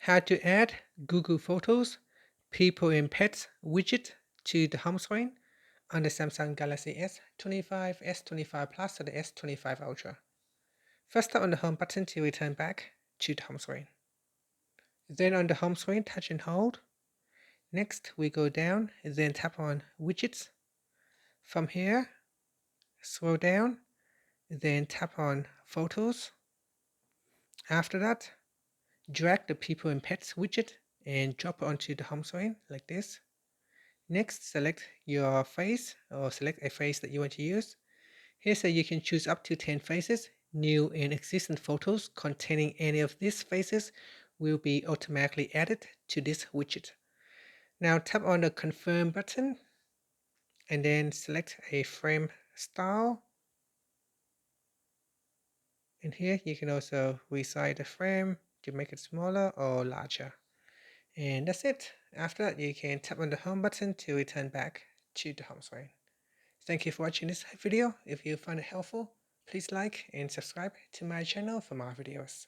How to add Google Photos, People and Pets widget to the home screen on the Samsung Galaxy S25, S25 Plus, or the S25 Ultra. First, tap on the home button to return back to the home screen. Then on the home screen, touch and hold. Next, we go down, then tap on Widgets. From here, scroll down, then tap on Photos. After that, drag the People and Pets widget and drop it onto the home screen like this. Next, select your face or select a face that you want to use. Here, so you can choose up to 10 faces. New and existing photos containing any of these faces will be automatically added to this widget. Now tap on the confirm button and then select a frame style. And here you can also resize the frame to make it smaller or larger. And that's it. After that, you can tap on the home button to return back to the home screen. Thank you for watching this video. If you found it helpful, please like and subscribe to my channel for more videos.